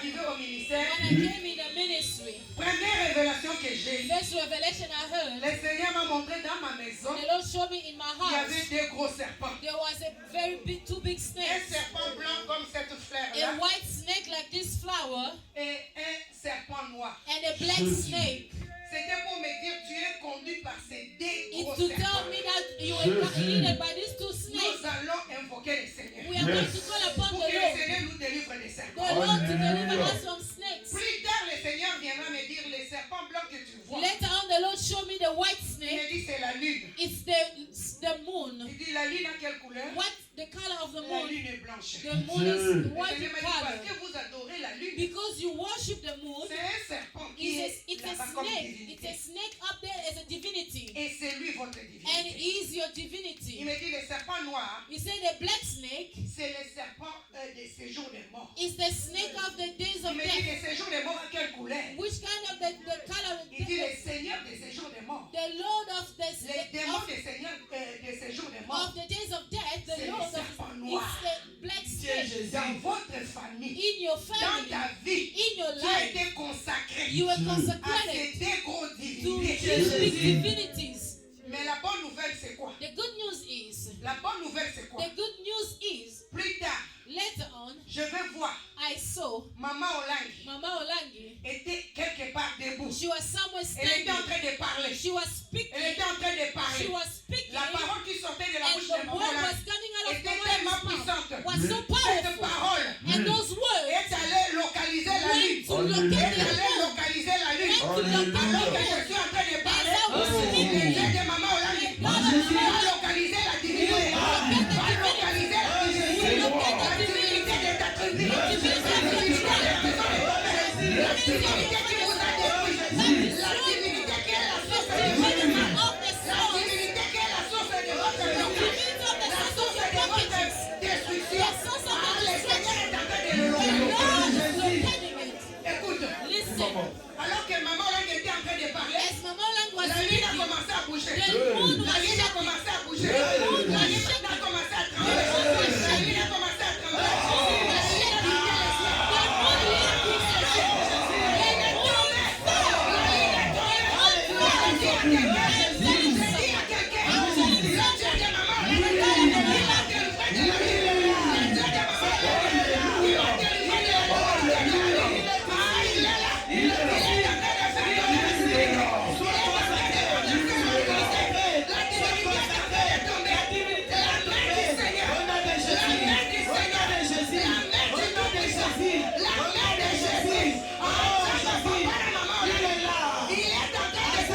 arrivé au ministère, When I came in the ministry, première révélation que j'ai eue, first revelation I heard, le Seigneur m'a montré dans ma maison, the Lord showed me in my il y avait house, deux gros serpents. there was a very big, two big Un snakes. serpent blanc comme cette A fleur-là white snake like this flower et un serpent noir. and a black snake. C'était pour me dire, tu es conduit par ces deux gros It's to serpents. tell me that you were leaded by these two Nous snakes. allons invoquer le Seigneur. We are going to call upon Pour the que le Lord. Seigneur nous délivre des The serpents. Lord to deliver Hallelujah. us from snakes. Plus tard, le Seigneur viendra me dire, les serpents blancs que tu vois. Later on, the Lord showed me the white Il me snake. dit, c'est la lune. It's the moon. Il dit, la lune a quelle couleur? What the color of the La moon? lune est blanche. The moon is Le white Seigneur in m'a dit, parce color. que vous adorez la lune. Because you worship the moon, C'est un serpent qui est it's a là-bas comme snake. It's divinité. a snake up there as a divinity. Et c'est lui votre And divinité. he's your Il divinity. me dit, le serpent noir, He said the black snake c'est le serpent des séjours des morts. is the snake of the days Il of me dit, death. le séjour des morts à quelle couleur? Which kind of the color? Il dit, le Seigneur des séjours des morts. The Lord of Les démons of, des seigneurs des séjours des morts. of the days of death, C'est the le Lord of serpent noir. is the black snake. Dans votre famille, In your dans family, ta vie, in your tu as life, été consacré you were à consecrated ces deux gros to divinités. these big divinities. Mais la bonne nouvelle, c'est quoi? The good news is, La bonne nouvelle, c'est quoi? the good news is, Plus tard, later on, je vais voir I saw Maman Olangi Mama Olangi. était quelque part debout. She was somewhere Elle était en standing. train de parler. She was speaking. Elle était en train de She parler. was speaking. La parole qui sortait de la And bouche the de Maman word was Olangi coming out of était the tellement mouth puissante. was so Cette powerful. parole And those words est allée localiser la lune. went to locate Est the allée moon. localiser la lune. Went to locate Alors the que je moon. suis en train de parler, As I was speaking, les yeux de Maman Olangi va localiser la divinité. Va localiser la divinité. La divinité de ta tribu. La divinité de la maison de ton père. La divinité qui vous a détruit. La divinité qui est la source de votre mal. La divinité qui est la source de votre blocage. La source de votre destruction. Ah, le Seigneur est en train de le localiser. Écoute, Listen, alors que Maman Olangi était en train de parler, as Mama Olangi was la lune a speaking, commencé à bouger. the moon La was lune a shaking. commencé à bouger. La lune a commencé à trembler. La lune a commencé à trembler. La lune a quitté le ciel. La lune a quitté le ciel. Elle est tombée. La lune est tombée. Je dis à quelqu'un, le Dieu de Maman Olangi, il a délivré de la lune. Le Dieu de Maman Olangi, il a délivré de la lune. Ah, il est là. Il est en train de faire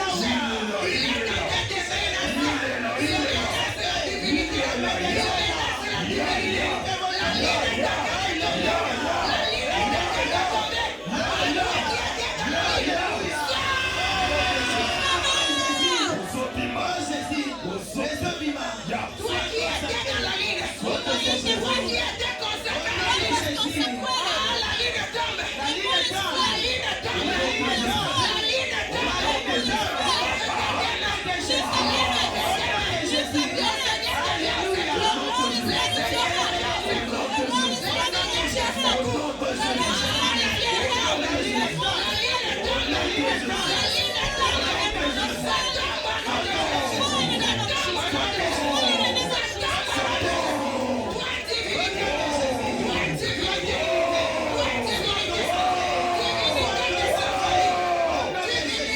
tomber la lune.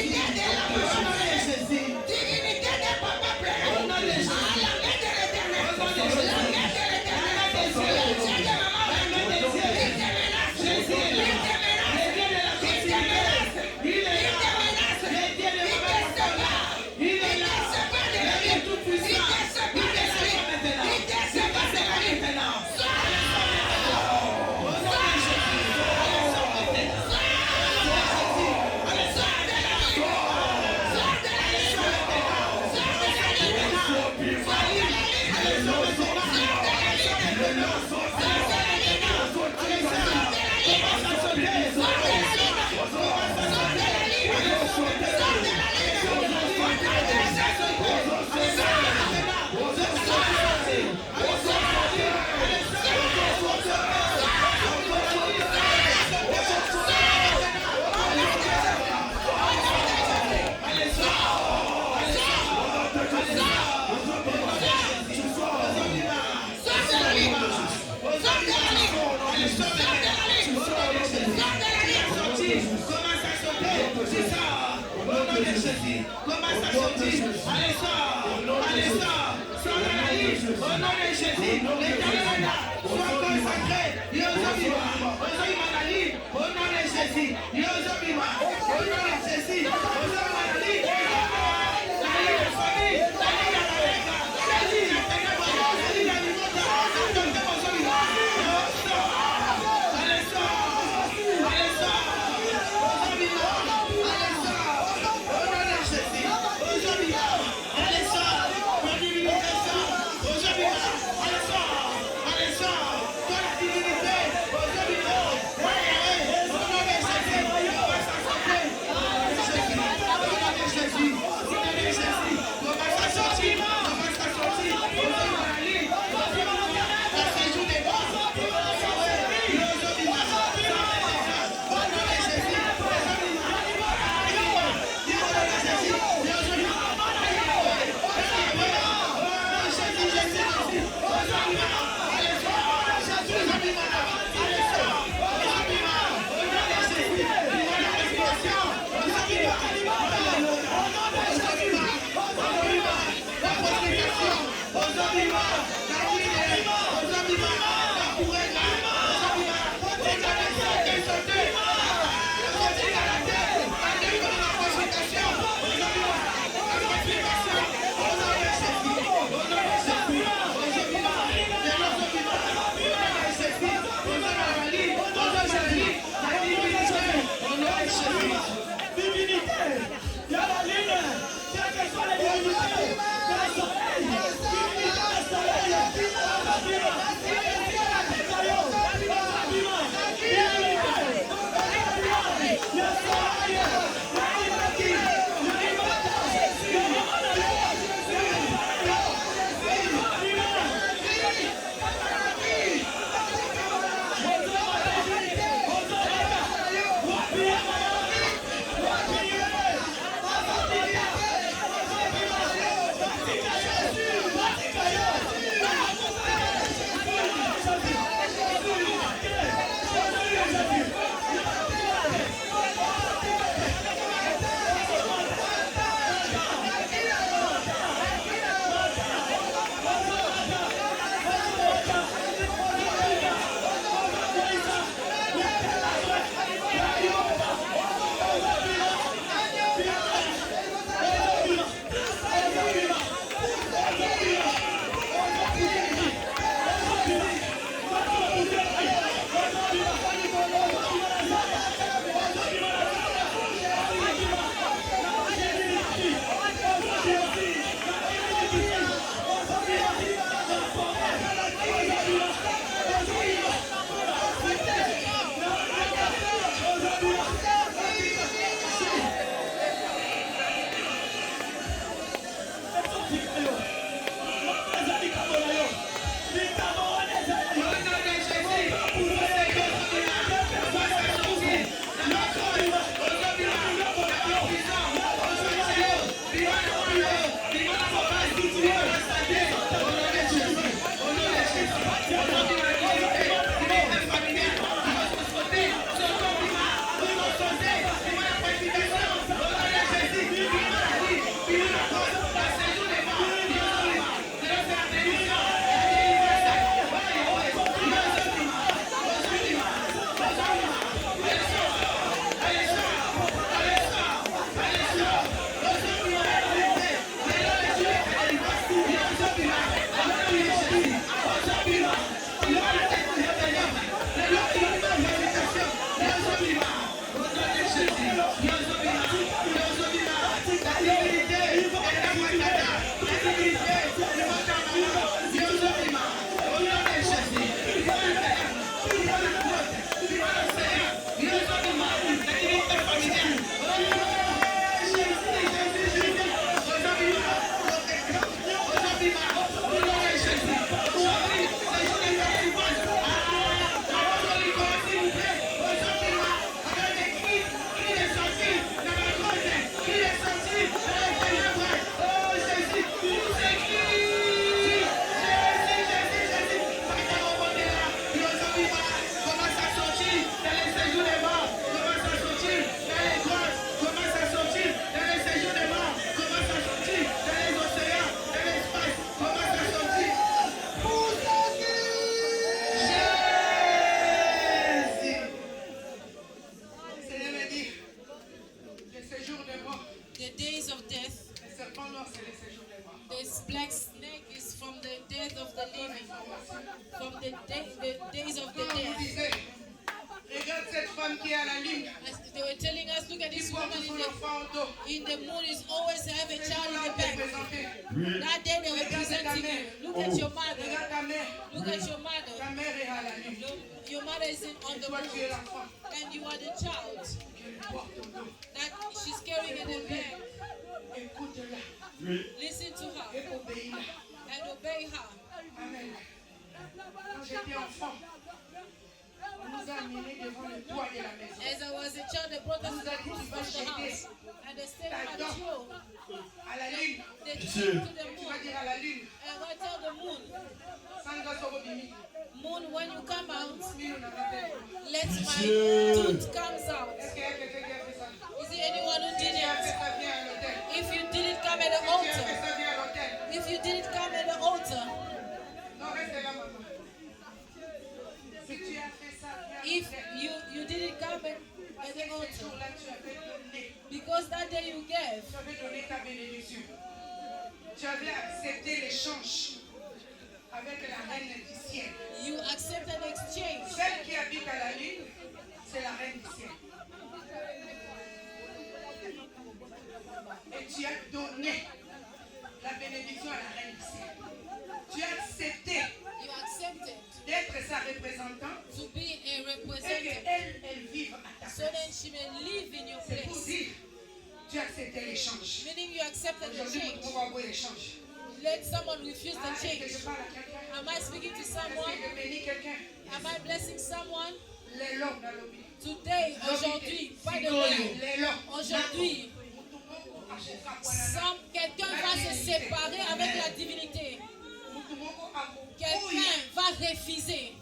L'éternel est là. Sois consacré. Yozobima. Ozobima Nali. Au nom de Jésus. Yozobima. Au nom de Jésus. Ozobima Nali. La vie de famille. La vie de la règle. La vie de la ténèbre. La vie de l'immonde. La vie de Ozobima. Allez, sors. Allez, sors. Ozobima. Allez, sors. Au nom de Jésus. Ozobima. Allez, sors. Ton divinité sort. Ozobima. Allez, sors. Allez, sors. Toi la divinité. Ozobima. Au nom de Jésus. On va s'assembler. Au nom de Jésus. Au nom de Jésus. Au nom de Jésus. On va s'assortir. On va s'assortir. Ozobima Nali. Ozobima. La séjour des bas. Ozobima. Au nom de Jésus. Ozobima. mariée à la lune. As they were telling us, look at Qui this porte woman son enfant au dos. in the moon is always have a C'est child in là the pour back. présenter. That day they were presenting you. Look at your mother. Regarde ta mère. Look at your mother. Ta mère est à la lune. Look, your mother is on the Toi, tu es moon, l'enfant and you are the child qui porte au dos. that she's carrying in the back. Écoute-la Listen to her et obéis-la. and obey her. Amen. Quand j'étais enfant, on nous a amenés devant le toit de la maison. As I was a child, they brought us to the roof of the house, and they stayed on the throw. À la lune. They took to the Tu moon, vas dire à la lune. and I tell the moon, Sandra Sorobimi. moon, when you come out, Mille on a fait. let my tooth comes out. Est-ce qu'il y a quelqu'un qui a fait ça? Is there anyone who did Qui a fait it? ça, viens à l'hôtel. If you didn't come at the Qui a fait altar, ça, viens à l'hôtel. if you didn't come at the altar, Non, reste là, maman. Si tu as fait ça, viens à if l'hôtel. you didn't come at Parce the que ce altar, jour-là, tu avais donné. because that day you gave, Tu avais donné ta bénédiction. Tu avais accepté l'échange avec la reine du ciel. you accept an exchange. Celle qui habite à la lune, c'est la reine du ciel. Et tu as donné la bénédiction à la reine du ciel. Tu as accepté You accepted d'être sa représentante to be a et representative qu'elle vive à ta so place. that she may live in your C'est pour place. dire, tu as accepté l'échange. Meaning you accepted the Aujourd'hui, change. nous pouvons avoir l'échange. Let someone refuse Ah, the est-ce que je change. parle à quelqu'un? Am I speaking to Est-ce someone? que je bénis quelqu'un? Am I blessing someone? Les lots dans l'obéissance. Today, aujourd'hui, pas demain. Les lots. Aujourd'hui, quelqu'un va se séparer avec la divinité. Quelqu'un va refuser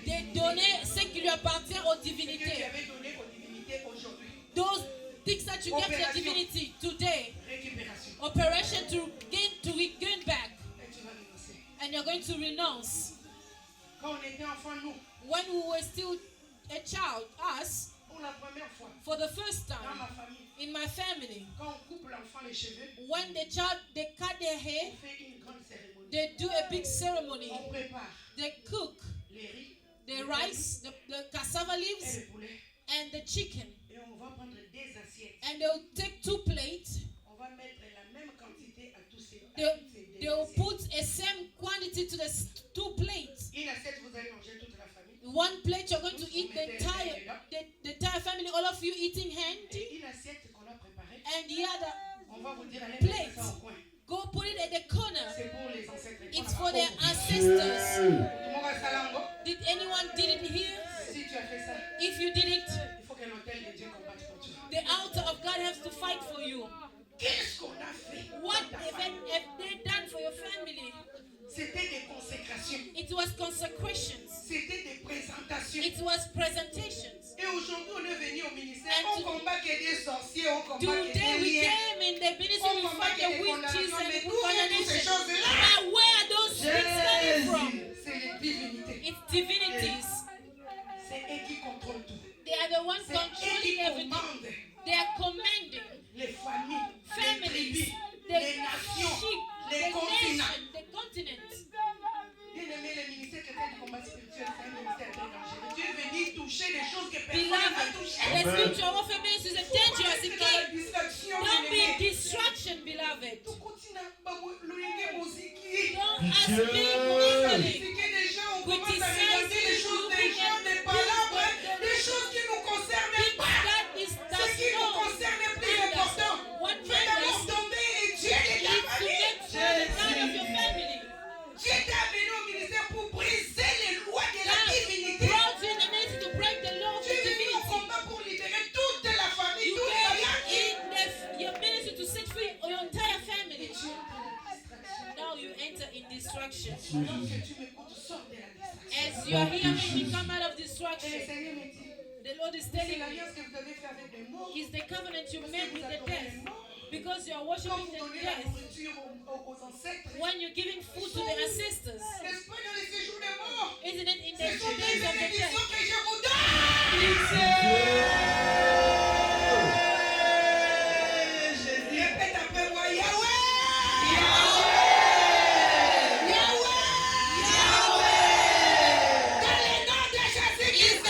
de donner ce qui lui appartient aux que tu divinités. avais donné aux divinités aujourd'hui. Those things that you get to the divinity today, Récupération. operation to regain back, Et tu vas renoncer. and you're going to renounce. Quand on était enfant, nous, When we were still a child, us, pour la première fois, for the first dans time ma famille, in my family, quand on coupe l'enfant les cheveux, when the child they cut their hair, on fait une grande cérémonie. they do a big ceremony. On prépare They cook les riz the rice, the cassava et leaves, le poulet. and the chicken, Et on va prendre des assiettes. and they'll take 2 plates. On va mettre la même quantité à tous ces They'll assiettes. put a same quantity to the 2 plates. Une assiette, vous allez manger toute la famille. One plate you're going to eat the entire family, all of you eating hand, Et une assiette qu'on a préparée, and the other on va vous dire, allez Plate. mettre ça au coin. go put it at the corner. C'est pour les ancêtres. It's for their ancestors. Mon Salango, Did anyone did it here? si tu as fait ça, If you did it, il faut que l'hôtel de Dieu combatte pour toi. the altar of God has to fight for you. Qu'est-ce qu'on a fait? What have they done for your family? C'était des consécrations. It was consecrations. C'était des présentations. It was presentations. Et aujourd'hui, on est venu au ministère. And On combat que des sorciers, on combat que Today des we liens. came in the ministry, we fight the witches and Mais d'où viennent toutes ces condemnation. choses-là? But where are those things coming from? Jésus, c'est les divinités. It's divinities. C'est eux qui contrôlent tout. They are the ones C'est eux controlling qui everything. commandent They are commanding les familles, les families, tribus, the les nations, sheep, les the continents. nation, the continents. Bien aimé, le ministère chrétien du combat spirituel, c'est un ministère très dangereux. Dieu veut venir toucher des choses que personne n'a Beloved, touchées. the spiritual warfare ministry is a dangerous. C'est It dans la can distraction, don't be bien-aimé. distraction, beloved. Tout continue à louer musique. Don't ask me musically. C'est que les gens on commence à Criticize regarder les choses des looking gens, at des palabres, des choses qui ne nous concernent pas. Ce qui nous concerne est plus important. What Fais d'abord matters tomber et Dieu est is ta to famille. get to the mind of your family. Dieu t'a amené au ministère pour briser les lois de la God divinité. brought you in the ministry to break the law of Dieu est venu au divinity. combat pour libérer toute la famille, You tous les came mariages. in your ministry to set free your entire family. Et tu es dans la distraction. Now you enter in distraction. Pendant que tu m'écoutes, sors de la distraction. As you are hearing me come out of Et le distraction, Seigneur me dit, the Lord is c'est telling me, l'alliance que vous avez fait avec des morts. is the covenant you Parce made que with vous the adorez dead. les morts. Because you are Quand worshiping vous the donnez la dead. nourriture aux ancêtres, When you're giving food to the ancestors, n'est-ce pas dans les séjours des morts? isn't it in Ce the sont des days of the dead? bénédictions que je vous donne. Répète après moi, Yahweh! Yahweh! Dans le nom de Jésus-Christ!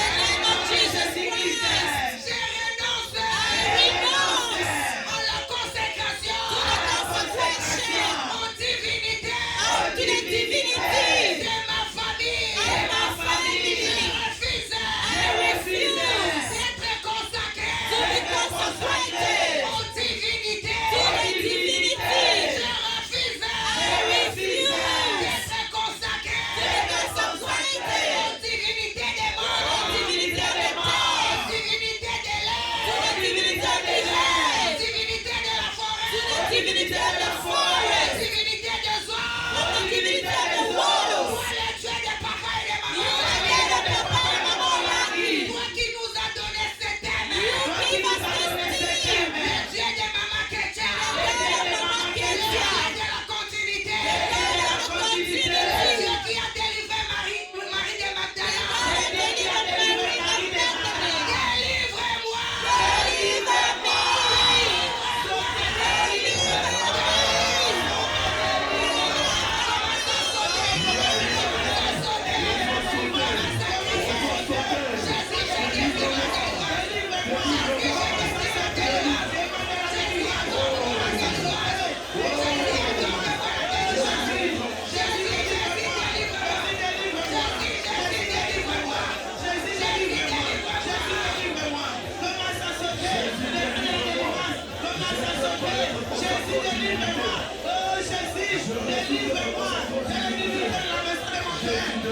délivre-moi. C'est le divinité de la maison de mon père. C'est le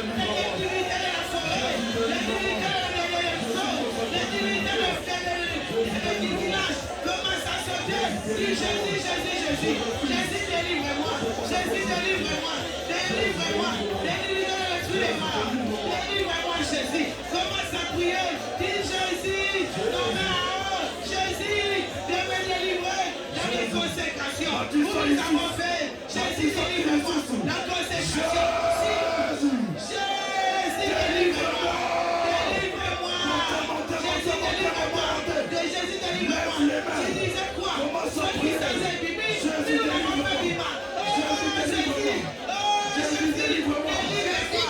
divinité de la forêt. Le divinité de la maison. Le divinité du village. Commence à sauter. Dis Jésus, Jésus, Jésus. Jésus, délivre-moi. Jésus, délivre-moi. Délivre-moi. Délivre-moi de l'esprit des morts. Délivre-moi, Jésus. Commence à prier. Dis Jésus. Non, mais Jésus, de me délivrer dans les consécrations. Nous avons fait. Jésus, délivre-moi. La consécration. Jésus, délivre-moi. Délivre-moi. Jésus, délivre-moi. Jésus, délivre-moi. Tu disais quoi? Soit qui s'est bibé, tu ne m'as pas dit mal. Oh, Jésus. Oh, Jésus, délivre-moi. Jésus,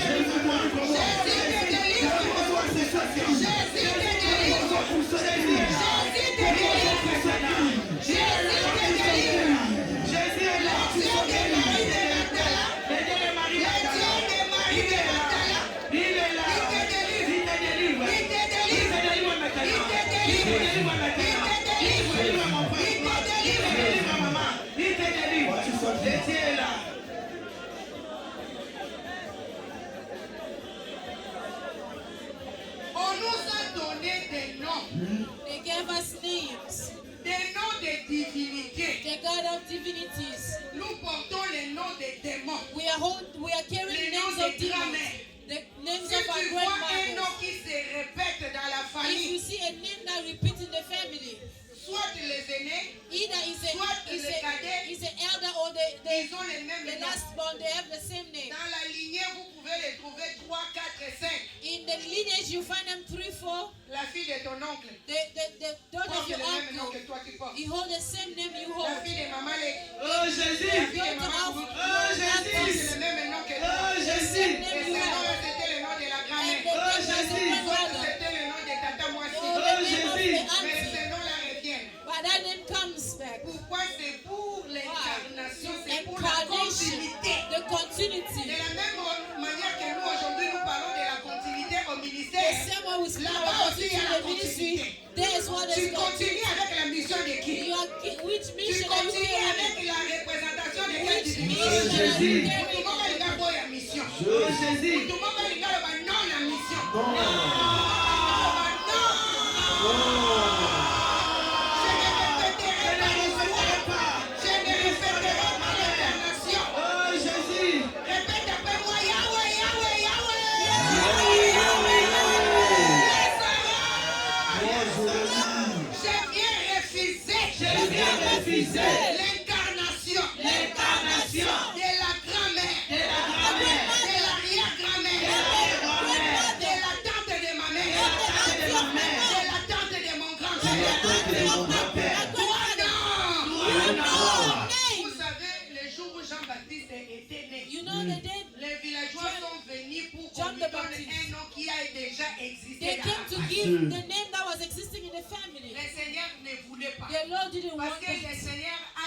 délivre-moi. Jésus, délivre-moi. Jésus, on nous a donné des noms. They gave us names. Des noms de divinités. The God of divinities. Nous portons les noms des démons. We are carrying Les names noms of des demons. grand-mères. The names Si of our tu vois un nom grandmothers. qui se répète dans la If you famille, see a name that repeats in the family, soit les aînés, either Soit les cadets, is an elder or ils ont les mêmes the noms. last born, they have the same name. Dans la lignée, vous pouvez les trouver 3, 4 et 5. In the lineage, you find them 3, 4. La fille de ton oncle The daughter of porte your le même nom uncle, que toi tu portes. he hold the same name you La hold. fille de maman, Oh Jésus. la fille de maman, Oh porte Jésus. le même nom que Oh toi. Jésus. Et ce nom-là, c'était le nom de la And grand-mère. the name was the Jésus. grandmother. C'était le nom de tata Moissi. Or the name of Jésus. the Mais auntie. ce nom-là revient. But that name comes back. Pourquoi? C'est pour l'incarnation, c'est pour la Incarnation, continuité. the continuity. De la même manière que nous aujourd'hui nous parlons de la continuité au The ministère, same way we speak là-bas about aussi il y a continuity la in the ministry, continuité. there is what Tu is going. continues avec la mission de qui? You are which Tu mission are you continues carrying? avec la représentation de quelle Which divinité? mission are you Jésus. Tout le carrying? monde va regarder pour la mission. Tout Oh Jésus. le monde va regarder non la mission. Non. Non. Je ne répéterai pas l'histoire. Je ne répéterai pas l'incarnation. Oh Jésus. Répète après moi, Yahweh, Yahweh, Yahweh. Je viens refuser l'incarnation de la grand-mère, de l'arrière-grand-mère, de la tante de ma mère, de la tante de mon grand-père. Toi, non. Vous savez, le jour où Jean-Baptiste était né, You know the day les villageois sont venus pour qu'on John lui the donne Baptist. un nom qui a déjà existé. they dans came la to famille. give the name that was existing in the family. Le Seigneur ne voulait pas. The Lord didn't Parce want que le it Seigneur a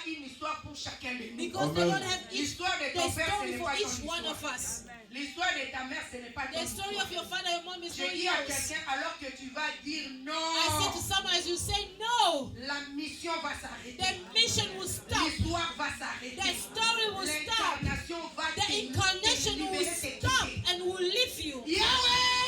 une histoire pour chacun de nous. because the Lord has each L'histoire de the ton père, ce story n'est for pas ton each one of histoire. us. L'histoire de ta mère, ce n'est pas ton The story histoire. of your father and mom is Je not dis à yours. quelqu'un alors que tu vas dire I say non, to someone as you say no, la mission va s'arrêter. the mission will stop. L'histoire va The s'arrêter. story will stop. L'incarnation va The incarnation will libérer, te stop quitter. and will leave you. Yahweh!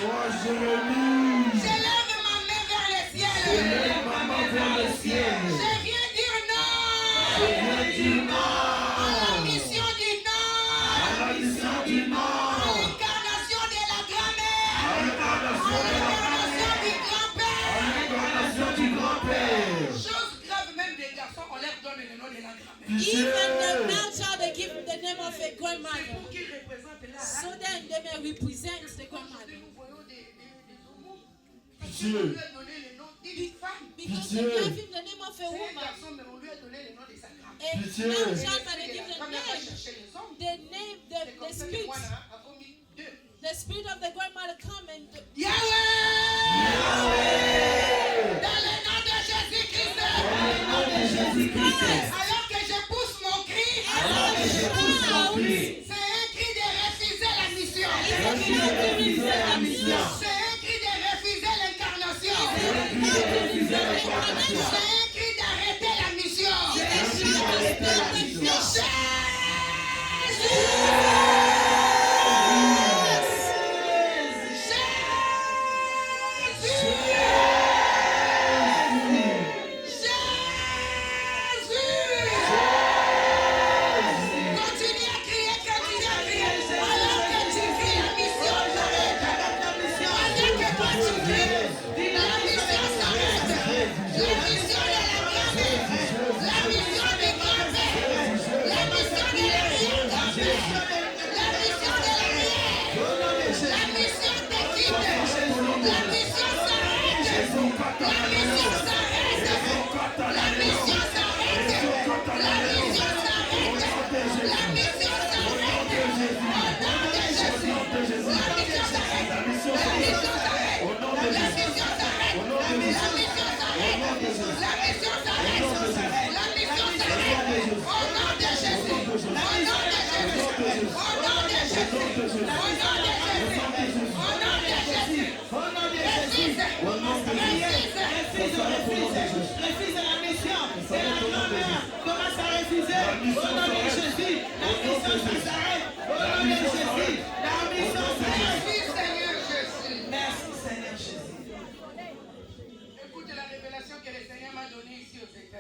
Moi Jérémie. Je lève ma main vers le ciel. Lève ma main vers le ciel. Je viens dire non Je viens dire non. à la mission du non, À la mission du à non. l'incarnation de la grand-mère, À à l'incarnation de la l'incarnation du À grand-père. l'incarnation du grand-père. Chose grave, même des garçons, on leur donne le nom de la grand-mère. Pitié. Even the male child, they give the name of a C'est grandmother. pour qu'ils représentent la So race. then they may represent the Aujourd'hui, grandmother. nous voyons des homos. Parce Pitié. qu'on lui a donné le nom d'une femme. Because Pitié. they gave him the name of a C'est un woman. garçon, mais on lui a donné le nom de sa grand-mère. A Pitié. male Et child, but they l'esprit de give la the grand-mère va name. chercher les hommes. The name, C'est the comme ça que spirit. moi, là, a commis deux. The spirit of the grandmother come and Yahweh! Dans le nom de Jésus-Christ. Jésus-Christ. Alors que je pousse mon cri, Alors que je pousse mon cri. c'est un cri de refuser la mission. Je suis refusé la mission. C'est un cri de refuser l'incarnation. Je refuse l'incarnation. C'est un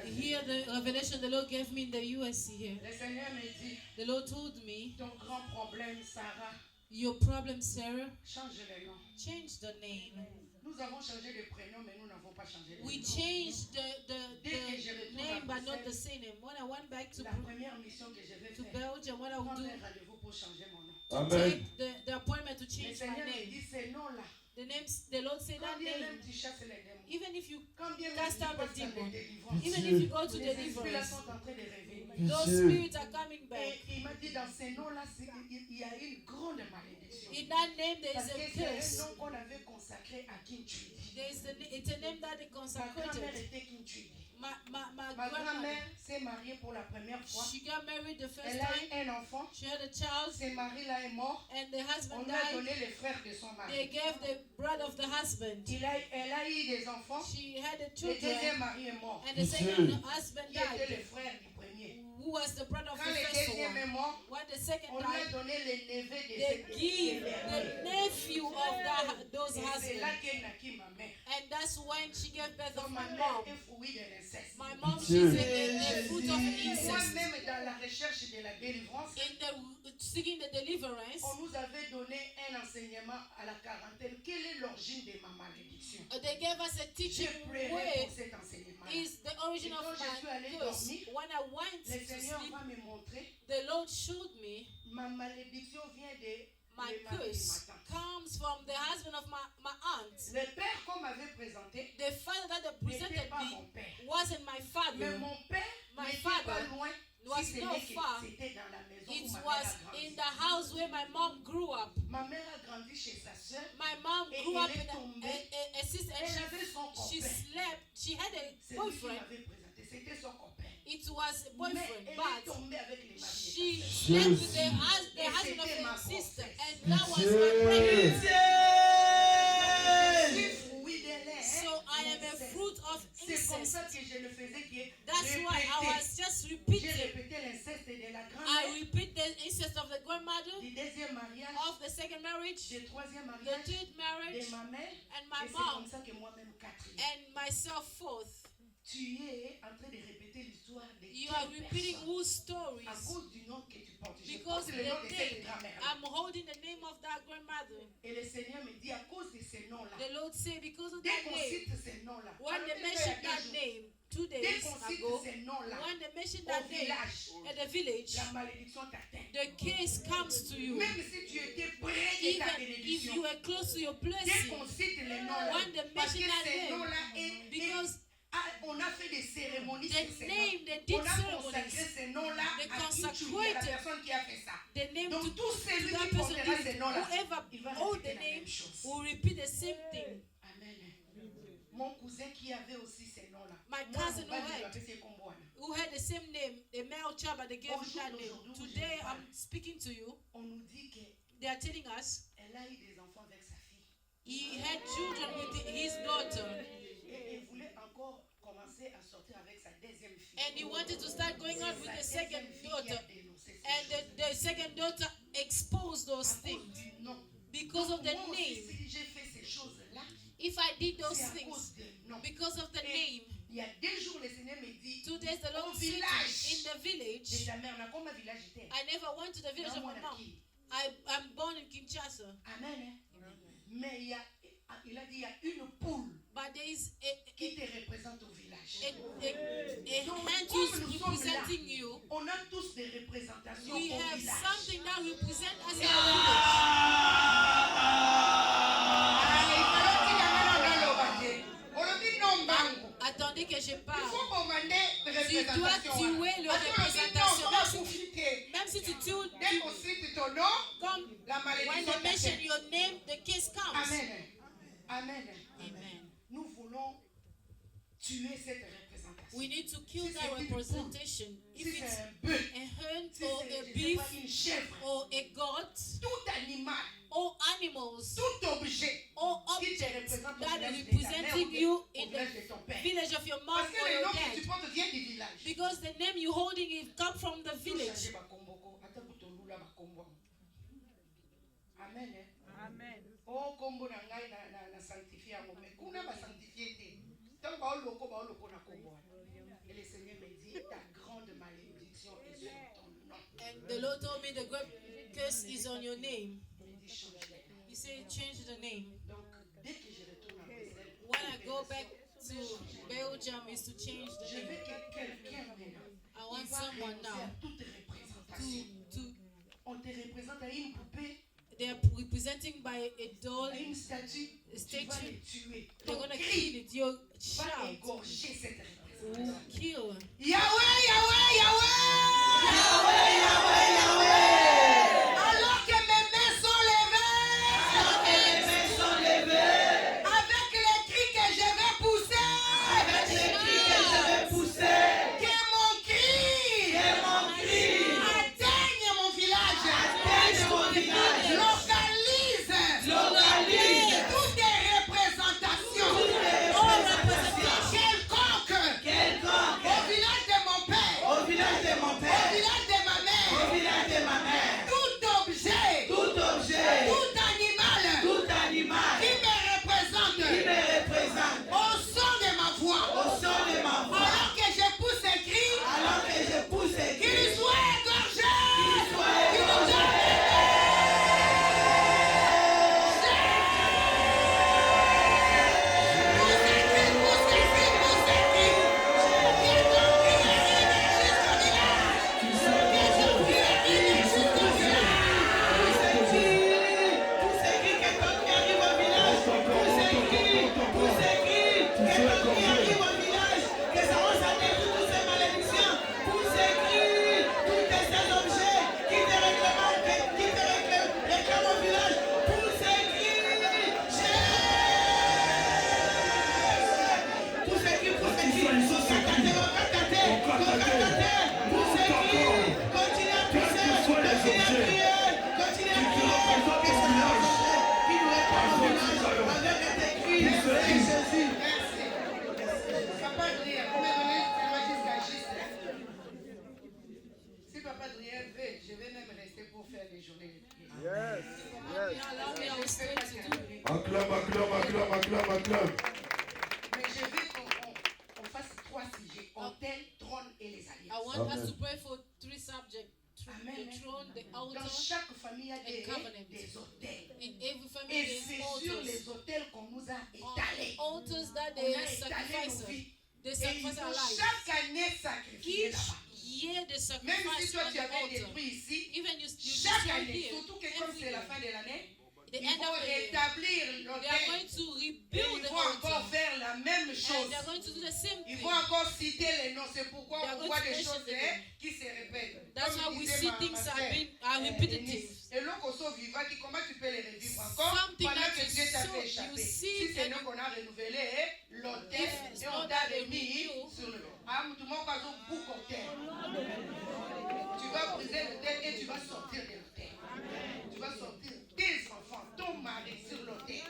Here the revelation the Lord gave me in the US here. Le Seigneur me dit, The Lord told me, ton grand problème, Sarah, your problem, Sarah, change le nom. change the name. Nous avons changé de prénom, mais nous n'avons pas changé de We nom. changed the name, but not the same name. When I went back to La première mission que je vais to faire, Belgium, what I would prendre do, un rendez-vous pour changer mon nom. to Amen. take the appointment to Le change my Seigneur me name. dit, ces noms-là, The names, the Lord said that quand bien name, même tu chasses les démons, even if you quand bien même cast tu out the passes par demon, des délivrances, even if you go to les esprits-là deliverance, sont en train de revenir. those Pitié. spirits are coming back. Et il m'a dit, dans ces noms-là, il y a une grande malédiction. In that name, there Parce is que a c'est un curse. nom qu'on avait consacré à Kintuidi. It's a name that is Ma grand-mère consecrated. était Kintuidi. My Ma grandmother, grand-mère s'est mariée pour la première fois. she got married the first Elle a time. eu un enfant. She had a child, Ce mari-là est mort. and the On husband lui a died. donné les frères de son They mari. gave the brother of the husband. Elle a eu des enfants. She had the Le children, deuxième mari est mort. and the second husband Qui était le died, frère du premier. who was the brother of Quand the le first deuxième one. est mort, When the second on lui a died, donné les neveux de they cette give the nephew of those Et c'est là husbands. qu'est naquit ma mère. And that's when she gave birth Donc of ma my mère mom. est fouillée de l'inceste. My mom, Dieu. she's a fruit of incest. Moi-même, dans la recherche de la délivrance, In the seeking the deliverance, on nous avait donné un enseignement à la quarantaine. Quelle est l'origine de ma malédiction? they gave us a teaching J'ai pleuré way pour cet enseignement. is the origin Et of quand je suis my allée curse. dormir, When I went Le to Seigneur sleep, va me montrer, the Lord showed me ma malédiction vient de my le mari de curse ma tante. comes from the husband of my aunt. Le père qu'on m'avait présenté The father that they n'était presented pas me mon père. wasn't my Mais father. mon père My n'était father pas loin, was si ce not n'est que far. c'était dans la maison It où ma mère was a grandi. in the house where my mom grew up. Ma mère a grandi chez sa sœur. My mom Et grew il up est in tombé. a sister, Elle and avait son she copain. slept. She had a C'est lui qui boyfriend. m'avait présenté. C'était son copain. It was a Mais boyfriend, elle est but tombée avec les maris she de sa sœur. slept with the Et husband of c'était ma her sister, grossesse. and that was my Pitié. pregnancy. Je suis fruit de l'air. So I am a fruit of C'est comme ça incest. que je le faisais qui est That's why I répété. was just J'ai repeating. répété l'inceste de la I grand-mère, repeat the incest of the grandmother, du deuxième mariage, of the second marriage, du troisième the mariage, third marriage, de ma mère. and Et my c'est comme mom, ça que moi-même quatrième. and myself fourth. Tu es en train de répéter l'histoire de You are quelle repeating personne? whose À stories? cause du nom que tu portes. Je Because porte the le nom de cette name, grand-mère. I'm holding the name of that grandmother. Et le Seigneur me dit à cause de ces noms-là. The Lord said, because of Dès that qu'on name, cite ces noms-là. when alors they que il y a mentioned 2 that jours, name 2 dès days qu'on cite ago, ces noms-là, when they mentioned au that name village, at the village, la malédiction t'atteint. the case comes to you. Même si tu étais près de ta Even if bénédiction. you were close to your Dès blessing, qu'on cite les noms-là, when they parce que mention that ces name, noms-là, because on a fait des cérémonies the sur ces noms. name, they did On a consacré ceremonies, ces noms-là They à qui tu es, la consecrated personne qui a fait ça. the name Donc to tout celui that qui person portera did ces it. noms-là, Whoever il va hold the répéter la name même chose. will repeat the same thing. Amen. Mon cousin qui avait aussi ces noms-là. My Moi, cousin mon père, who je had- l'appelais ses Comboana. Who had the same name, a male child, but they gave him that name. Today, I'm speaking to you. On nous dit qu'elle They are telling us a eu des enfants avec sa fille. he had children with his daughter, Et il voulait encore commencer à sortir avec sa deuxième fille. and he wanted to start going out with the Sa second deuxième fille qui daughter. a dénoncé ces And choses. the second daughter exposed À those cause things du nom. because of the Moi aussi, name. si j'ai fait ces choses-là, If I did those c'est à things cause du nom. because of the name, Il y a 2 jours, le Seigneur me dit, 2 days the au Lord said to me, village in the de village, ta mère, on a combien de village était? I never went to the village of my mom. I'm born in Kinshasa, Amen. Mais il a dit, il y a une poule but there is qui te représente au village. a Donc, hand comme who's nous sommes là, representing you. on a tous des représentations We au have village. something that represents us in the Ah, il fallait qu'il y en ait dans le bâtiment. On le dit non, représentation. tuer le représentation. Même si tu tues, Dès qu'on cite ton nom, comme la when malédiction they mention t'attend. your name, the kiss comes. Amen. Amen. Amen. Nous voulons tuer cette représentation. We need to kill Si that c'est une representation. Si If c'est it's un bœuf, a hunt si or c'est a je sais beef pas, une chèvre, or a goat tout animal, or animals tout objet or qui te objects représente au that village is de ta mère representing ou you au in village the de ton père. village of your mom Parce que or le your nom que tu dad. portes vient du village. Because the name you're holding it come from the Tout village. changer bakomboko, ata kutolula bakombo. Amen. Amen. Oh, kombo na ngai na sanctifier yango. Mais kuna ba sanctifier te. Tant ba oloko na kombo. Et le Seigneur me dit, ta grande malédiction est sur ton nom. And the Lord told me the great curse is on your name. Il me dit, change le nom. He said, change the name. Donc, dès que je retourne en Bruxelles, When I go back to Belgium is to change the je name. veux que quelqu'un maintenant, I want il va someone renoncer à now toute représentation. to On te représente à une poupée, they are representing by a doll. à une statue, tu vas les tuer. They're Ton gonna cri kill it. Your va shout égorger cette représentation. will kill. Yahweh, Yahweh, Yahweh! Yahweh, Yahweh, Yahweh! Alors que mes mains sont levées, avec les cris que je vais pousser, que mon cri atteigne mon village, localise toutes les représentations quelconques au village de mon père, au village de ma mère, tout objet, tout animal qui me représente au son de ma voix, alors que je pousse un cri, qu'il soit égorgé, qu'il nous Papa Adrien, vous me donnez jusqu'à Giste. Si Papa Adrien veut, je vais même rester pour faire les journées de prière. Allow me, I will stay to do. Acclame. Mais je veux qu'on fasse 3 sujets, autel, trône et les I alliances. want us to pray for 3 subjects: Amen. the throne, the altar. Dans chaque famille, il y a and covenant. des autels. In every family, Et there c'est are sur altars. les autels qu'on nous a étalés. Altars that On they a étalé sacrifice nos us. vies. They Et il sacrifice our faut lives. chaque année sacrifier Each là-bas. year they Même si sacrifice toi on tu the avais altar. détruit ici, Even you chaque destroy année, here. surtout que comme Every c'est la year. fin de l'année, The ils end vont of the year. rétablir They are l'autel. going to Et rebuild ils the vont encore altar. faire la même And chose. they are going to do the same Ils thing. vont encore citer les noms. C'est pourquoi They are on going voit to des mention choses them. qui se répètent. That's Comme why we disait see ma things sœur, are repetitive. Denise. Et l'eau qu'on sauve vivant, comment tu peux les revivre encore Something pendant that que you Dieu t'a sow, fait you échapper. see Si c'est and- nous qu'on a renouvelé l'autel Yes, et on not t'a that they remis renew. sur le tout le monde passe au bout autel. Tu vas briser l'autel et tu vas sortir de l'autel. Tu vas sortir tes enfants, ton mari sur l'autel.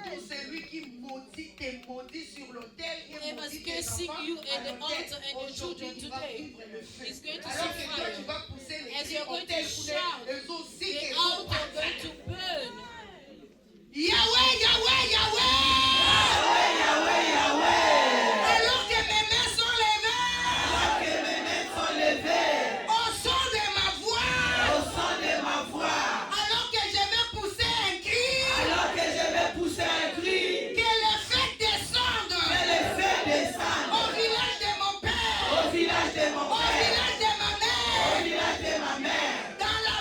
Tout celui qui maudit te maudit sur l'autel et Whoever's maudit tes cursing enfants you à at the l'autel. altar and your Aujourd'hui, children il va today vivre le feu. is going to Alors see que toi, fire. tu vas pousser les As cris you're going autel to pour shout, les aussi the que altar going to burn. Yahweh, Yahweh, Yahweh! Alors que mes mains sont levées, au son de ma voix, alors que je vais pousser un cri, que le feu descende au village de mon père, au village de ma mère, dans la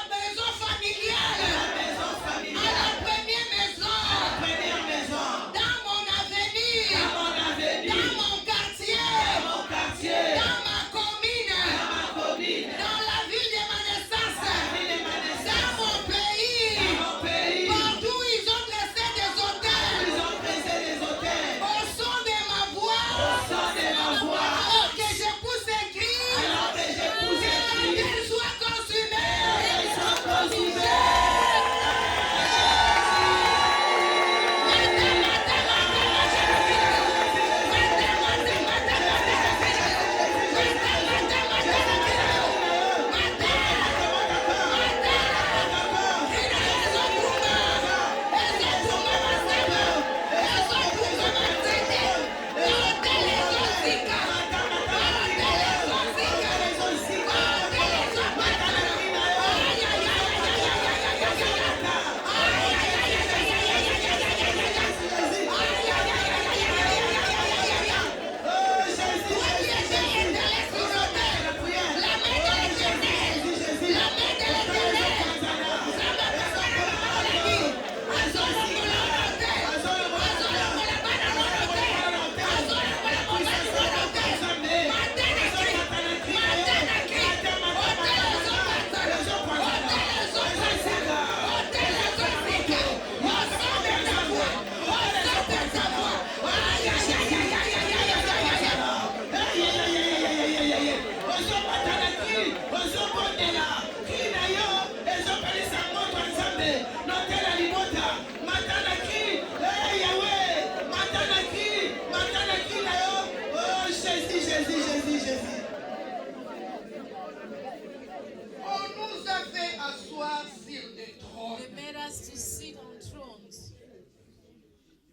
us to sit on thrones.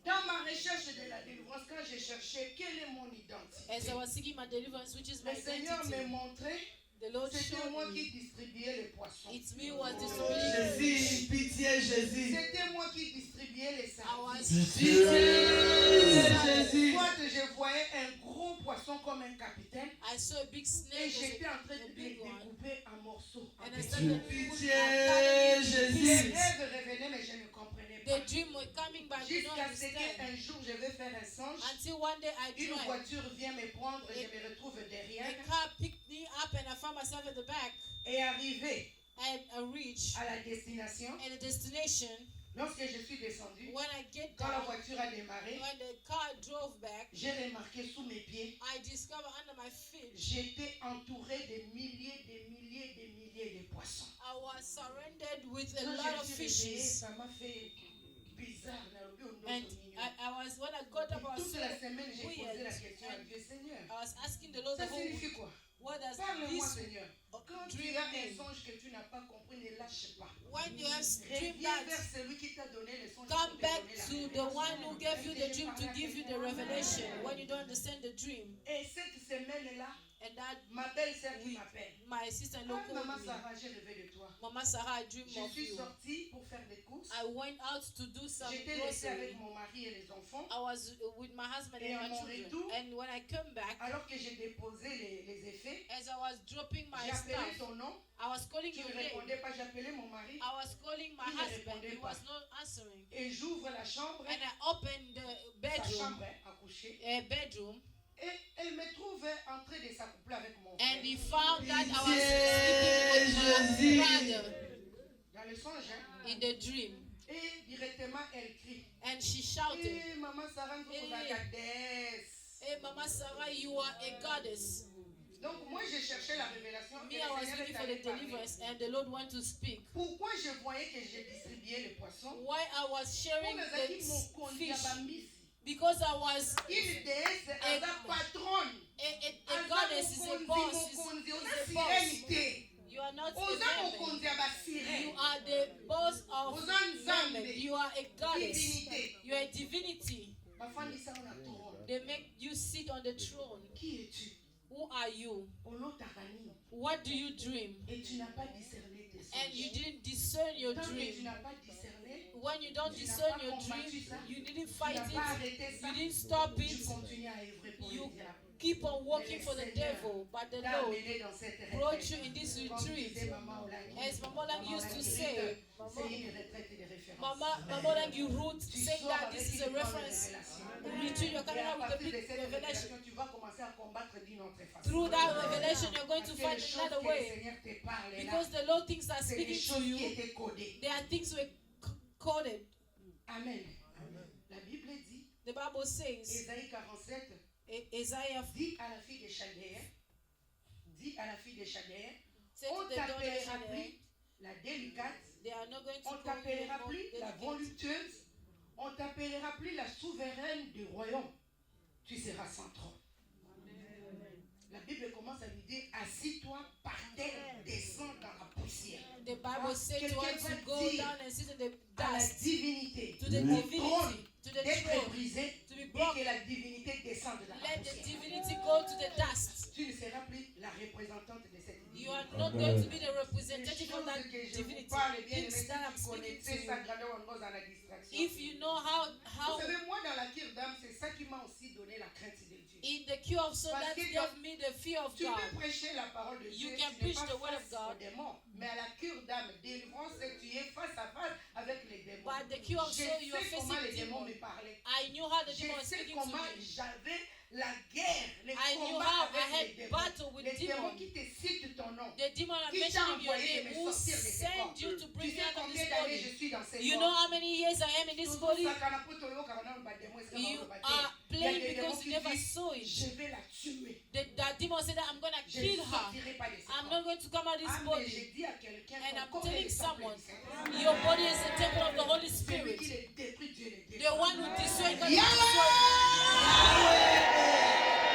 Dans ma recherche de la délivrance, quand j'ai cherché quelle est mon identité, As I was seeking my deliverance, which is my le Seigneur m'a identity, montré, the Lord c'était showed moi me qui distribuais les poissons. it's me who was distributing. Jésus, Pitié, Jésus. c'était moi qui distribuais les I was services. Jésus. Soit je voyais un gros poisson comme un capitaine I saw a big et snake, j'étais en train a de le big one, découper en morceaux. en and I petits. started Pitié, Les Jésus. rêves revenaient mais je ne comprenais pas. The dream was coming back. I did not Jusqu'à ce understand. qu'un jour je vais faire un songe, Until one day I une tried. voiture vient me prendre et je me retrouve derrière. A car picked me up and I found myself at the back. Et arrivé And I reached à la destination, at the destination. lorsque je suis descendu, When I get quand la down, voiture a démarré, when the car drove back, j'ai remarqué sous mes pieds, I discovered under my feet j'étais entouré de milliers, de poissons. I was surrounded with a Quand lot of je me suis réveillé, fishes. ça m'a fait bizarre. And when I got up, I was Toute so la semaine, j'ai posé la weird. question à Dieu, Seigneur, I was asking the Lord ça the whole signifie week, quoi? what does Parle-moi, this Seigneur. Quand tu dream as un mean? songe que tu n'as pas compris, ne lâche pas. When you have dreamed Reviens vers that, celui qui t'a donné le songe. come pour te back donner la to the révélation. one who gave you the dream to give you the revelation when you don't understand the dream. Et cette semaine-là, And that ma belle-sœur qui m'appelle. my sister-in-law Ah, maman called me. Sarah, j'ai rêvé de toi. Mama Sarah, I dreamed Je of suis you. sortie pour faire des courses. I went out to do some J'étais laissée avec grocery. mon mari et les enfants. I was with my husband Et and à my mon children. retour, And when I came back, Alors que j'ai déposé les effets, as I was dropping my j'ai appelé stuff, ton nom. I was calling Tu your ne name. répondais pas. J'ai appelé mon mari. I was calling my Il ne husband. répondait He pas. was not answering. Et j'ouvre la chambre, And I opened the sa bedroom, chambre à coucher. bedroom, Et elle me trouve en train de s'accoupler avec mon and frère. he found that I was Pitié, sleeping with my Jésus. brother Dans le songe. Hein. in the dream. Et directement, elle crie. And she shouted, Et maman Sarah, nous sommes Eh. la goddess. "Hey, Mama Sarah, you are a goddess." Donc moi, j'ai cherché la révélation. Me, Et I le was Seigneur looking est for allé the parler. deliverance, and the Lord wanted to speak. Pourquoi je voyais que j'ai distribué les poissons? Why I was sharing Pour les the acquis, fish? Because I was Une déesse, elle a patronne. a goddess, is a boss, is a boss. Sérénité. You are not a Oza woman. mokonzi ya You basirene. are the boss of Oza nzambe. women. You are a goddess. Divinité. You are a divinity. Bafandisa on a trône. They make you sit on the throne. Qui es-tu? Who are you? Olotaka nini? What do you dream? Et tu n'as pas discerné tes And you songes. didn't discern your Tant que tu dream. n'as pas discerné, When you don't tu n'as discern pas your combattu dream, ça, you didn't tu fight n'as pas it, arrêté ça, you didn't stop tu it, continues à œuvrer pour le you diable. keep on working for the devil. But the T'a Lord amené dans cette brought retraite. you in this Comme disait retreat. Maman Olangi. As Mama Olangi used to say, C'est une retraite de référence. Mama Olangi Ruth Tu saying sors that avec this is a une grande reference révélation. retreat. You're Et coming à out with a partir de big cette revelation. révélation, tu vas commencer à combattre d'une autre façon. Through that revelation, you're going Parce to que les find choses another que le way. Seigneur te parle là, Because the Lord things are c'est des speaking choses to qui you. étaient codées. There are things were coded. Amen. La Bible dit, The Bible says, Ésaïe 47, Isaiah dit à la fille des Chaldéens, said on to the daughter t'appellera of plus la délicate, they are not going to on call you t'appellera anymore plus la delicate. voluptueuse, on t'appellera plus la souveraine du royaume. Tu seras sans trône. La Bible commence à lui dire, assis-toi par terre, descends dans la poussière. The Bible said to Quelqu'un her to va go dire down and sit in the à la dust, divinité, to the au divinity, trône, to the d'être throne, brisé to be et broken. que la divinité descende dans la Let the poussière. divinity go to the dust. Tu ne seras plus la représentante de cette You are divinité. not going to be the Les representative of that choses que je vous divinity. parle bien, mais Things si that I'm tu speaking connaissais to sa you. grandeur, on goes dans la distraction. If you know how Vous savez, moi, dans la cure d'âme, c'est ça qui m'a aussi donné la crainte de Dieu. in the cure of soul Parce that que gave me the fear of Tu God. peux prêcher la parole de You Dieu, can tu n'es preach pas the word of face God. aux démons. Mais à la cure d'âme, délivrance, c'est que tu es face à face avec les démons. But the cure of Je soul, you are sais comment les facing démons demons. me parlaient. I knew how the Je demon was sais speaking to comment me. j'avais la guerre, les I knew combats how I avec had les démons. battle with Les démons demons. qui te citent ton nom. The demon are Qui t'a mentioning your envoyé name, me who sortir de tes sent corps. you to Tu bring me sais out of combien this d'années je body. suis dans ces You corps. know how many years I am in this body? You are playing because you never saw it. Je vais la tuer. That demon said that I'm going to Je ne kill her. sortirai pas de ce I'm corps. not going to come out of this Ah, mais body. j'ai dit à quelqu'un, And ton I'm corps est telling le temple someone, du Saint-Esprit. your body is the temple of the Holy Celui Spirit. qui les détruit, Dieu les The détruit. one who destroyed God.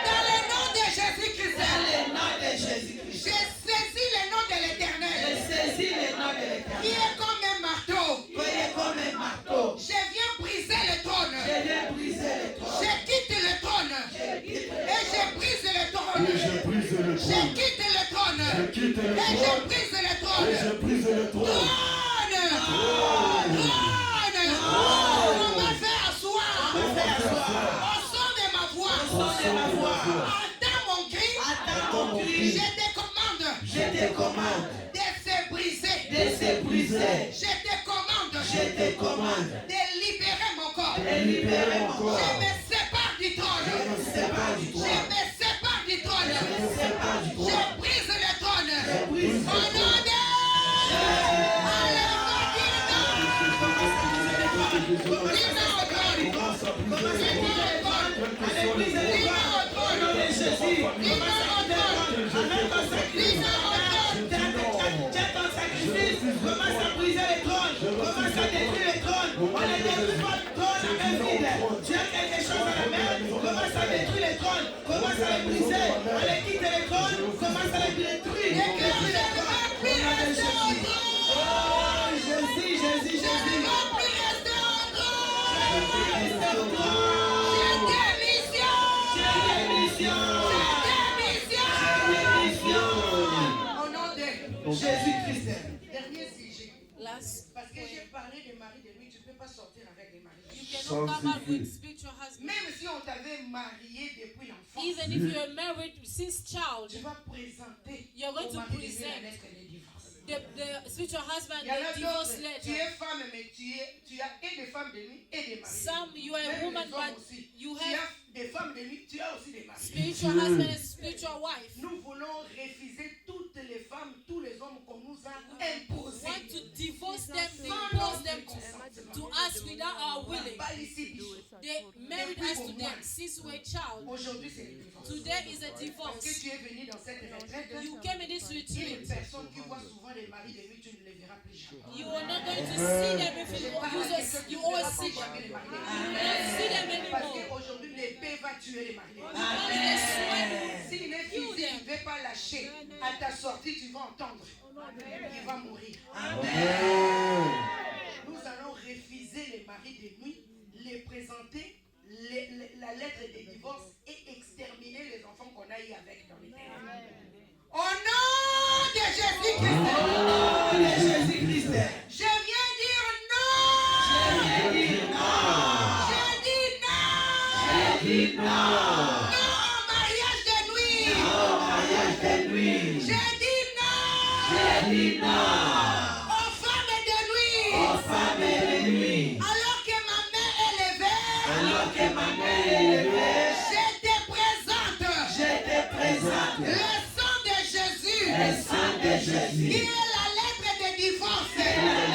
Dans le nom de Jésus-Christ, Dans le nom de Jésus. j'ai saisi le nom de l'Éternel, Je saisis le nom de qui l'Éternel. est comme un marteau. Qui est comme quitte le Et je trône. brise le Et trône. je brise le trône. Trône. On m'a fait asseoir. Au son de ma voix. Attends mon cri. Attends mon cri. Je te commande. Je te commande De se briser. de se briser. Je te commande. Je te commande De libérer mon corps. de libérer mon corps. Je me sépare du trône. Je me sépare du Je trône. me sépare du trône. Je me sépare du trône. Je brise le trône. Je brise le Au nom trône. de... Commence à briser les trônes. Commence à détruire les trônes. On ne détruit pas le trône à main vide. Tu as quelque chose à la main. Commence à détruire les trônes. Commence à les briser. Allez quitter les trônes. Commence à les détruire. Détruire les trônes. Au nom de Jésus. Oh, Jésus, Jésus, Jésus. Au nom de Jésus-Christ. dernier sujet. Last Parce que point. j'ai parlé de mari de nuit, tu ne peux pas sortir avec les maris. You cannot come out with spiritual husband. Même si on t'avait marié depuis l'enfance, Even if you are married since child, tu vas présenter You're going au to mari de nuit present la lettre de divorce. the spiritual husband, Il y en a the divorce d'autres, tu letter. es femme, mais tu as et des femmes de nuit et des maris. Some you are a Même woman, les hommes but aussi. you Tu have as des femmes de nuit, tu as aussi des maris. spiritual husband and spiritual wife. Nous voulons refuser toutes les femmes, tous les hommes qu'on nous a imposés. Want to divorce them, they impose them to us without our willing. Pas ici, Bichot. They married us to them since we were a child. Aujourd'hui, c'est le divorce. Today is a Parce que divorce. tu es venu dans cette retraite, You came in this il y a retreat. une personne qui voit souvent les maris de nuit, tu ne les verras plus jamais. You are not going to see them if you always see them. You don't see them Parce anymore. qu'aujourd'hui, l'épée va tuer les maris de nuit. Because they swear. Si une fille ne veut pas lâcher, à ta sortie, tu vas entendre. Il va mourir. Nous allons refuser les maris de nuit, les présenter, la lettre de divorce et exterminer les enfants qu'on a eu avec dans les terres. Au nom de Jésus-Christ. Au nom de Jésus-Christ. Je viens dire non. Je dis non. Je dis non. Je dis non. Non au mariage de nuit. Au mariage de nuit. Je dis non. Je dis non. Aux femmes de nuit. Aux femmes de nuit. Alors que ma main est levée. Alors que ma main est levée, Je te présente. je te présente Le sang de Jésus. le sang de Qui Jésus. est la lettre de divorce. La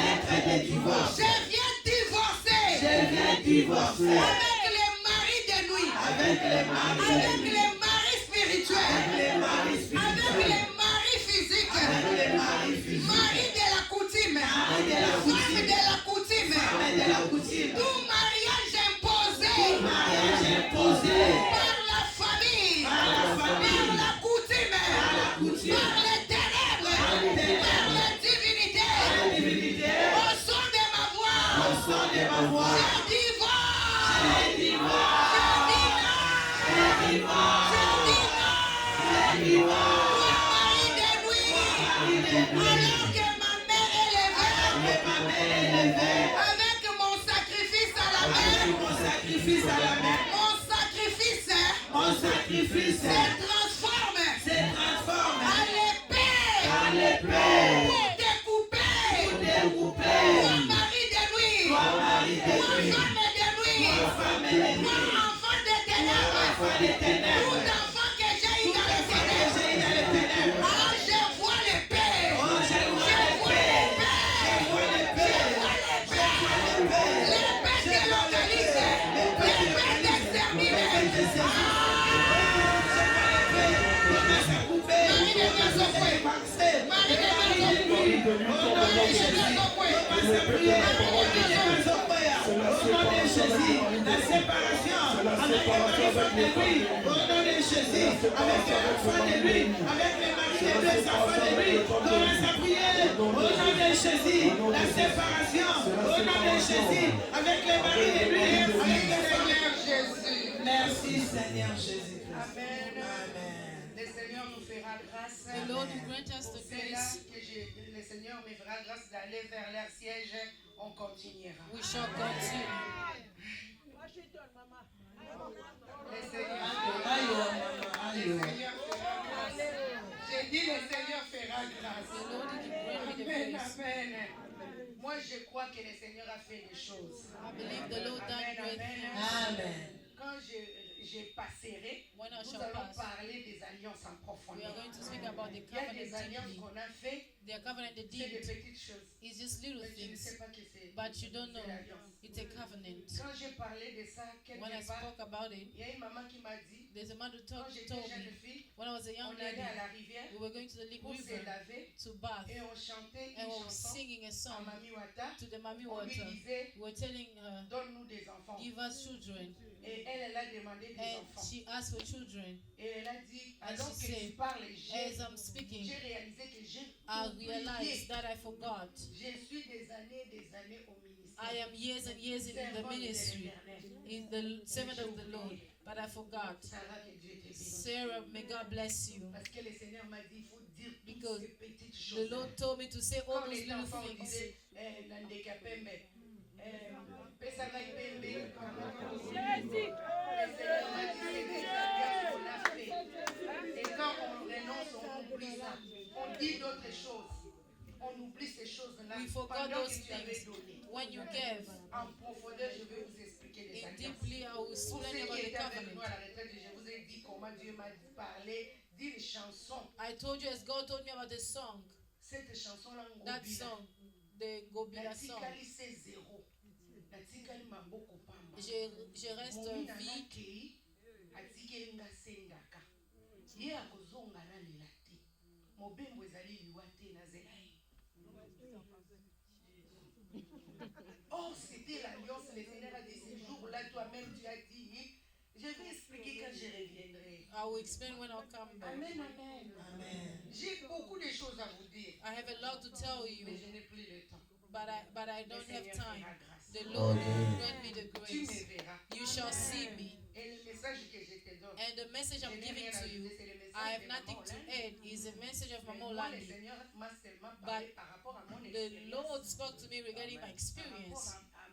lettre de divorce. Je viens divorcer. Je viens divorcer Avec les maris de nuit. avec les maris de Avec nuit. les maris spirituels. Avec les maris Avec spirituels. les maris physiques. Avec les maris physiques. Mari de la coutume. Mari de la Femme coutume. de la coutume. Femme de la coutume. Tout mariage imposé. Mariage imposé Par la famille. par la famille. Par la coutume. la coutume. Par les ténèbres. les ténèbres. Par la divinité. La divinité. Au son de ma voix. Au son de ma voix. Je divorce. Je divorce. Je dis non. Je divorce. Je dis non. Je divorce. Toi, mari de nuit. Mari de nuit. Alors que ma main est levée. Que ma main est levée. Avec mon sacrifice à la Avec main. mon sacrifice à la main. Mon sacrifice Mon sacrifice se transforme se transforme à l'épée. en l'épée. Pour découper. Découpé. Toi, mari de nuit. Toi, mari de Toi, nuit. femme de nuit. Toi, femme de nuit. Toi, enfant de ténèbres. Enfant des ténèbres. Tout enfant que j'ai eu Tout dans les enfant que ténèbres. j'ai dans les ténèbres. Ah, je vois l'épée. Oh, je vois Je vois l'épée. Je l'épée. vois l'épée. Je vois l'épée. L'épée qui localise. L'épée d'exterminer. Commence à couper. Mari de nuit, Commence à éparser. Mari de Mari nuit, de nuit. Au nom de Jésus. Commence à prier. Au nom de Jésus. La séparation avec les maris femmes de nuit. Au nom de Jésus. Avec les enfants de nuit. Avec les maris de deux enfants de nuit. Commence à prier. Au nom de Jésus. La séparation. Au nom de Jésus. Avec les maris de nuit. Avec les Seigneur Jésus. Merci Seigneur Jésus. Amen. Amen. Le Seigneur Seigneur nous fera grâce. The Lord will grant us the Pour cela grace. que le Seigneur me fera grâce d'aller vers leur siège, on continuera. We shall continue. Le Seigneur Aïe. fera grâce. J'ai dit le Seigneur fera grâce. The Lord will grant me the Amen, grace. amen. Moi, je crois que le Seigneur a fait des choses. I believe the Lord done Amen, great amen. things. Amen. Quand je passerai, When I nous shall allons pass, parler des alliances en we are profondeur. going to speak about the Il y a des covenant alliances deeply. qu'on a fait, The covenant they c'est des did petites choses. is just little Mais tu ne sais things, pas que c'est but you don't know c'est l'alliance. it's a covenant. Quand j'ai parlé de ça, When I quelque part, spoke about it, il y a une maman qui m'a dit, there's a man who quand told j'étais me jeune fille, when I was a on young allait lady, à la rivière we were going to the Lake pour se River laver to bath, et on chantait and une we were chanson singing a à song Mami Wata. to the Mami On lui Water. disait, We were telling her, donne-nous des enfants. give us children. Et elle a demandé des And enfants. she asked for children. Et elle a dit, And alors she que tu said, parles, as I'm speaking, j'ai réalisé que j'ai I oublié. realized that I forgot. Je suis des années au ministère. I am years and years in the Servante de ministry, l'Éternel. in the servant of the Lord, but I forgot. Sarah, que Dieu te bénisse. Sarah, may God bless you. Parce que le Seigneur m'a dit, il faut dire toutes Because ces petites The choses. Lord told me to say all Comme those les little enfants things. disaient, l'handicapé, Pesaka Ipembe, le Seigneur m'a dit, c'est des alliances qu'on a fait. Et quand on renonce, on oublie ça. On dit d'autres choses. On oublie ces choses-là. We forgot Pendant those que tu avais things donné. when you gave. En profondeur, je vais vous expliquer les In alliances. deeply, I will Pour explain ceux about qui the étaient avec nous à covenant. la retraite, je vous ai dit comment Dieu m'a parlé d'une chanson. I told you as God told me about the song, Cette chanson-là, that Ngobila. song, the Gobila song. Natikali c'est zéro. Natikali maboko pamba. Je reste Momi nanga vide. kei, atikeli nga sendaka. Ye akozonga nalela te. Mobembo ezali liwa te nazela ye. Oh, c'était l'alliance. Le Seigneur a dit ce jour-là, toi-même tu as dit, je vais expliquer quand je reviendrai. I will explain when I come back. Amen, amen. Amen. J'ai beaucoup de choses à vous dire, I have a lot to tell mais you, je n'ai plus le temps. but I Le don't have Seigneur time. fera grâce. The Lord will grant me the Tu me grace. verras. You shall see me. Et le message que je te donne, And the message je I'm n'ai giving rien à to ajouter, you, c'est le message I have de nothing Maman to Olandi. add. Is a message of Mais Mama moi, le Olandi. Seigneur m'a seulement parlé par rapport à mon The expérience, Lord spoke to me regarding my par experience, rapport à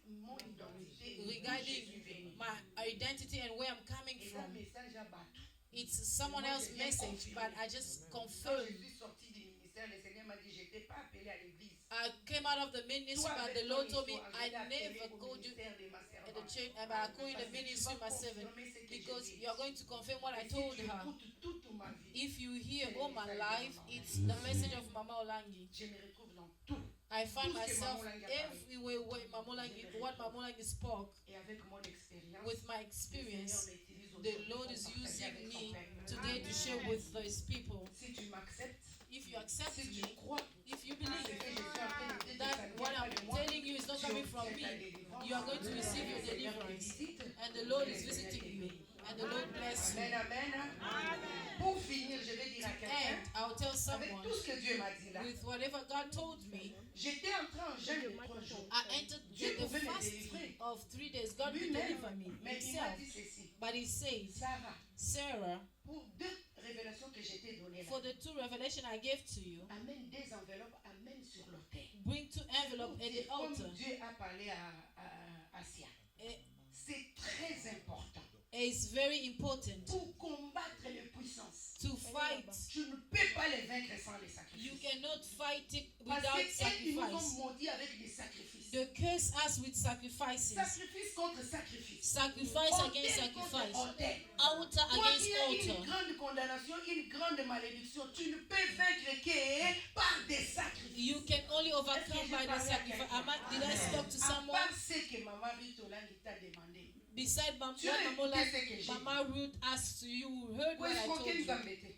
mon identité, d'où je suis regarding venu. my identity and where I'm coming Et un from. message à battre. It's someone else's message, but I just Quand confirmed. je suis sorti du ministère, le Seigneur m'a dit, je n'étais pas appelé à l'église. I came out of the ministry, Toi, but avec the ton Lord told me histoire, I j'étais appelé never au called you ministère de ma at the servante. church, but I call you the Parce que tu ministry vas my servant confirmer ce que because j'ai dit. you're going to confirm what I Et si told tu her. écoutes toute ma vie, If you hear all my life, it's the message of Mama Olangi. je me retrouve dans tout. I find Tout ce que myself Mama Olangi a parlé. everywhere where Mama Olangi, what Mama Olangi spoke. Et avec mon expérience, With my le experience, Seigneur m'utilise the aujourd'hui Lord pour is partager using avec son me peuple. today to share with those people. Si tu m'acceptes, If you accept si tu me, crois if you ce que je believe suis en train de dire, ça that ne what vient pas I'm de moi, telling you is not coming from me, you are going to receive your deliverance. And the Lord is visiting you. And the Lord bless you. Amen, amen. Pour finir, je vais dire à And quelqu'un, I'll tell avec someone, tout ce que Dieu m'a dit là, with whatever God told me, j'étais entré en jeûne de 3 jours. I entered Dieu the pouvait me fasting délivrer. of 3 days. God will Lui-même, deliver me mais il m'a himself. dit ceci, But he says, Sarah, Sarah, pour 2 révélations que je t'ai données là, for the 2 revelations I gave to you, amène 2 enveloppes, amène sur l'autel. bring 2 envelopes at the Comme altar. Dieu a parlé à Sia. It C'est très important. is very important Pour combattre les puissances, to fight. tu ne peux pas les vaincre sans les You sacrifices. cannot fight it Parce without qu'ils nous ont sacrifice. maudits avec des sacrifices. They curse us with sacrifices. Sacrifice contre sacrifice. Sacrifice against Autel contre sacrifice. autel. Altar Toi against qui as une altar. grande condamnation, une grande malédiction, tu ne peux vaincre que par des sacrifices. You can only overcome by the sacrifice. Did I speak to À someone part ce que Maman Ritolangi t'a demandé. beside Tu as écouté ce que j'ai Mama Ruth asked you? Heard what Pour I told escroquer nous you. embêter.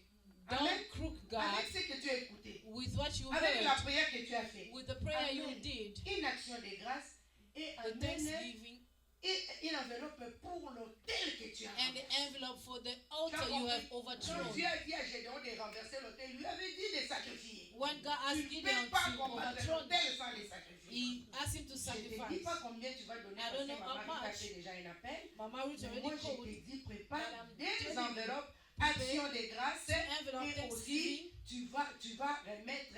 Amen. Don't crook God Avec ce que tu as écouté. with what you Avec la heard, prière que tu as faite. with the prayer you Amène did, une action de grâce et the amène thanksgiving, une enveloppe pour l'autel que tu as and the renversé. envelope for the altar you have Quand overthrown. Dieu a dit à Gédéon de renverser l'autel, il lui avait dit de sacrifier. When God Tu asked ne Gideon peux pas to combattre overthrow, l'autel sans les sacrifier. he asked him to Je ne te dis sacrifice. pas combien tu vas donner I parce don't que know how Maman t'a much. fait déjà un appel. Mama Ruth Mais already moi, je called. te dis, prépare But I'm des telling you, enveloppes action de grâce, envelope et thanksgiving. aussi tu vas remettre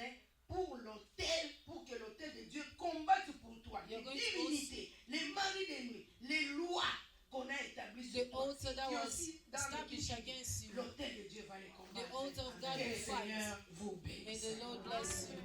pour l'autel, pour que l'autel de Dieu combatte pour toi. Les You're going to divinités, les maris de nuit, les lois qu'on a établies sur The toi, altar that qui was aussi dans established against you. l'autel de Dieu va les The combattre. altar of God Que le will fight. Seigneur vous May bénisse. the Lord bless you.